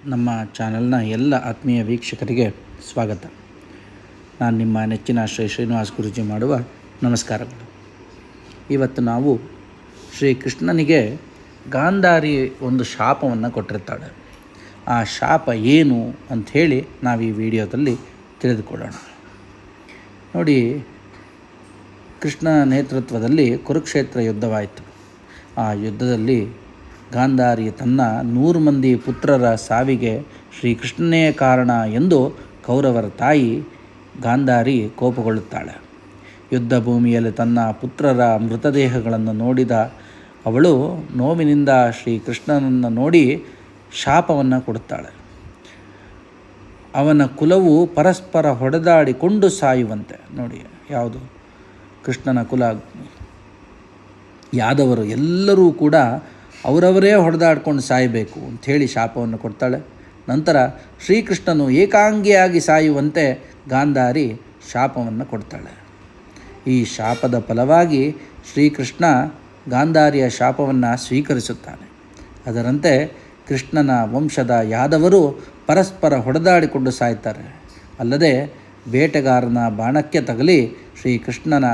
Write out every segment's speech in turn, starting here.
ನಮ್ಮ ಚಾನಲ್ನ ಎಲ್ಲ ಆತ್ಮೀಯ ವೀಕ್ಷಕರಿಗೆ ಸ್ವಾಗತ. ನಾನು ನಿಮ್ಮ ನೆಚ್ಚಿನ ಶ್ರೀ ಶ್ರೀನಿವಾಸ ಗುರೂಜಿ ಮಾಡುವ ನಮಸ್ಕಾರಗಳು. ಇವತ್ತು ನಾವು ಶ್ರೀಕೃಷ್ಣನಿಗೆ ಗಾಂಧಾರಿ ಒಂದು ಶಾಪವನ್ನು ಕೊಟ್ಟಿರ್ತಾಳೆ. ಆ ಶಾಪ ಏನು ಅಂಥೇಳಿ ನಾವು ಈ ವಿಡಿಯೋದಲ್ಲಿ ತಿಳಿದುಕೊಳ್ಳೋಣ. ನೋಡಿ, ಕೃಷ್ಣನ ನೇತೃತ್ವದಲ್ಲಿ ಕುರುಕ್ಷೇತ್ರ ಯುದ್ಧವಾಯಿತು. ಆ ಯುದ್ಧದಲ್ಲಿ ಗಾಂಧಾರಿ ತನ್ನ 100 ಮಂದಿ ಪುತ್ರರ ಸಾವಿಗೆ ಶ್ರೀಕೃಷ್ಣನೇ ಕಾರಣ ಎಂದು ಕೌರವರ ತಾಯಿ ಗಾಂಧಾರಿ ಕೋಪಗೊಳ್ಳುತ್ತಾಳೆ. ಯುದ್ಧ ಭೂಮಿಯಲ್ಲಿ ತನ್ನ ಪುತ್ರರ ಮೃತದೇಹಗಳನ್ನು ನೋಡಿದ ಅವಳು ನೋವಿನಿಂದ ಶ್ರೀಕೃಷ್ಣನನ್ನು ನೋಡಿ ಶಾಪವನ್ನು ಕೊಡುತ್ತಾಳೆ. ಅವನ ಕುಲವು ಪರಸ್ಪರ ಹೊಡೆದಾಡಿಕೊಂಡು ಸಾಯುವಂತೆ. ನೋಡಿ, ಯಾವುದು ಕೃಷ್ಣನ ಕುಲ ಯಾದವರು ಎಲ್ಲರೂ ಕೂಡ ಅವರವರೇ ಹೊಡೆದಾಡ್ಕೊಂಡು ಸಾಯಬೇಕು ಅಂಥೇಳಿ ಶಾಪವನ್ನು ಕೊಡ್ತಾಳೆ. ನಂತರ ಶ್ರೀಕೃಷ್ಣನು ಏಕಾಂಗಿಯಾಗಿ ಸಾಯುವಂತೆ ಗಾಂಧಾರಿ ಶಾಪವನ್ನು ಕೊಡ್ತಾಳೆ. ಈ ಶಾಪದ ಫಲವಾಗಿ ಶ್ರೀಕೃಷ್ಣ ಗಾಂಧಾರಿಯ ಶಾಪವನ್ನು ಸ್ವೀಕರಿಸುತ್ತಾನೆ. ಅದರಂತೆ ಕೃಷ್ಣನ ವಂಶದ ಯಾದವರು ಪರಸ್ಪರ ಹೊಡೆದಾಡಿಕೊಂಡು ಸಾಯ್ತಾರೆ. ಅಲ್ಲದೆ ಬೇಟೆಗಾರನ ಬಾಣಕ್ಕೆ ತಗಲಿ ಶ್ರೀಕೃಷ್ಣನ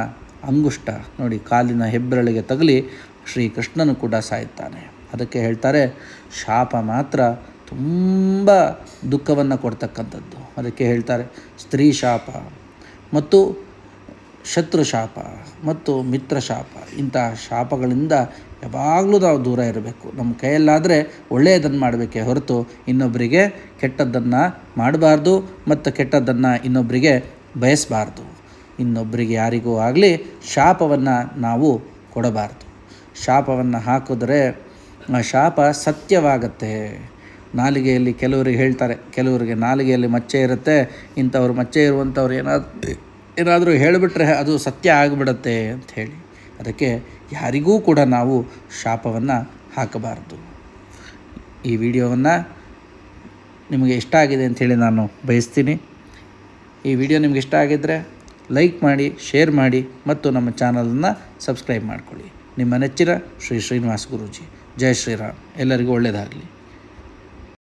ಅಂಗುಷ್ಟ, ನೋಡಿ, ಕಾಲಿನ ಹೆಬ್ಬೆರಳಿಗೆ ತಗಲಿ ಶ್ರೀಕೃಷ್ಣನು ಕೂಡ ಸಾಯುತ್ತಾನೆ. ಅದಕ್ಕೆ ಹೇಳ್ತಾರೆ, ಶಾಪ ಮಾತ್ರ ತುಂಬ ದುಃಖವನ್ನು ಕೊಡ್ತಕ್ಕಂಥದ್ದು. ಅದಕ್ಕೆ ಹೇಳ್ತಾರೆ, ಸ್ತ್ರೀ ಶಾಪ ಮತ್ತು ಶತ್ರು ಶಾಪ ಮತ್ತು ಮಿತ್ರ ಶಾಪ, ಇಂತಹ ಶಾಪಗಳಿಂದ ಯಾವಾಗಲೂ ನಾವು ದೂರ ಇರಬೇಕು. ನಮ್ಮ ಕೈಯಲ್ಲಾದರೆ ಒಳ್ಳೆಯದನ್ನು ಮಾಡಬೇಕೇ ಹೊರತು ಇನ್ನೊಬ್ಬರಿಗೆ ಕೆಟ್ಟದ್ದನ್ನು ಮಾಡಬಾರ್ದು ಮತ್ತು ಕೆಟ್ಟದ್ದನ್ನು ಇನ್ನೊಬ್ಬರಿಗೆ ಬಯಸಬಾರ್ದು. ಇನ್ನೊಬ್ಬರಿಗೆ ಯಾರಿಗೂ ಆಗಲಿ ಶಾಪವನ್ನು ನಾವು ಕೊಡಬಾರ್ದು. ಶಾಪವನ್ನು ಹಾಕಿದ್ರೆ ಆ ಶಾಪ ಸತ್ಯವಾಗತ್ತೆ. ನಾಲಿಗೆಯಲ್ಲಿ ಕೆಲವರಿಗೆ ಹೇಳ್ತಾರೆ, ಕೆಲವರಿಗೆ ನಾಲಿಗೆಯಲ್ಲಿ ಮಚ್ಚೆ ಇರುತ್ತೆ, ಇಂಥವ್ರು ಮಚ್ಚೆ ಇರುವಂಥವ್ರು ಏನಾದರೂ ಹೇಳಿಬಿಟ್ರೆ ಅದು ಸತ್ಯ ಆಗಿಬಿಡತ್ತೆ ಅಂಥೇಳಿ. ಅದಕ್ಕೆ ಯಾರಿಗೂ ಕೂಡ ನಾವು ಶಾಪವನ್ನು ಹಾಕಬಾರ್ದು. ಈ ವಿಡಿಯೋವನ್ನು ನಿಮಗೆ ಇಷ್ಟ ಆಗಿದೆ ಅಂಥೇಳಿ ನಾನು ಬಯಸ್ತೀನಿ. ಈ ವಿಡಿಯೋ ನಿಮಗೆ ಇಷ್ಟ ಆಗಿದ್ದರೆ ಲೈಕ್ ಮಾಡಿ, ಶೇರ್ ಮಾಡಿ ಮತ್ತು ನಮ್ಮ ಚಾನಲನ್ನು ಸಬ್ಸ್ಕ್ರೈಬ್ ಮಾಡಿಕೊಳ್ಳಿ. ನಿಮ್ಮ ನೆಚ್ಚಿನ ಶ್ರೀ ಶ್ರೀನಿವಾಸ ಗುರೂಜಿ. ಜೈ ಶ್ರೀರಾಮ್. ಎಲ್ಲರಿಗೂ ಒಳ್ಳೆಯದಾಗಲಿ.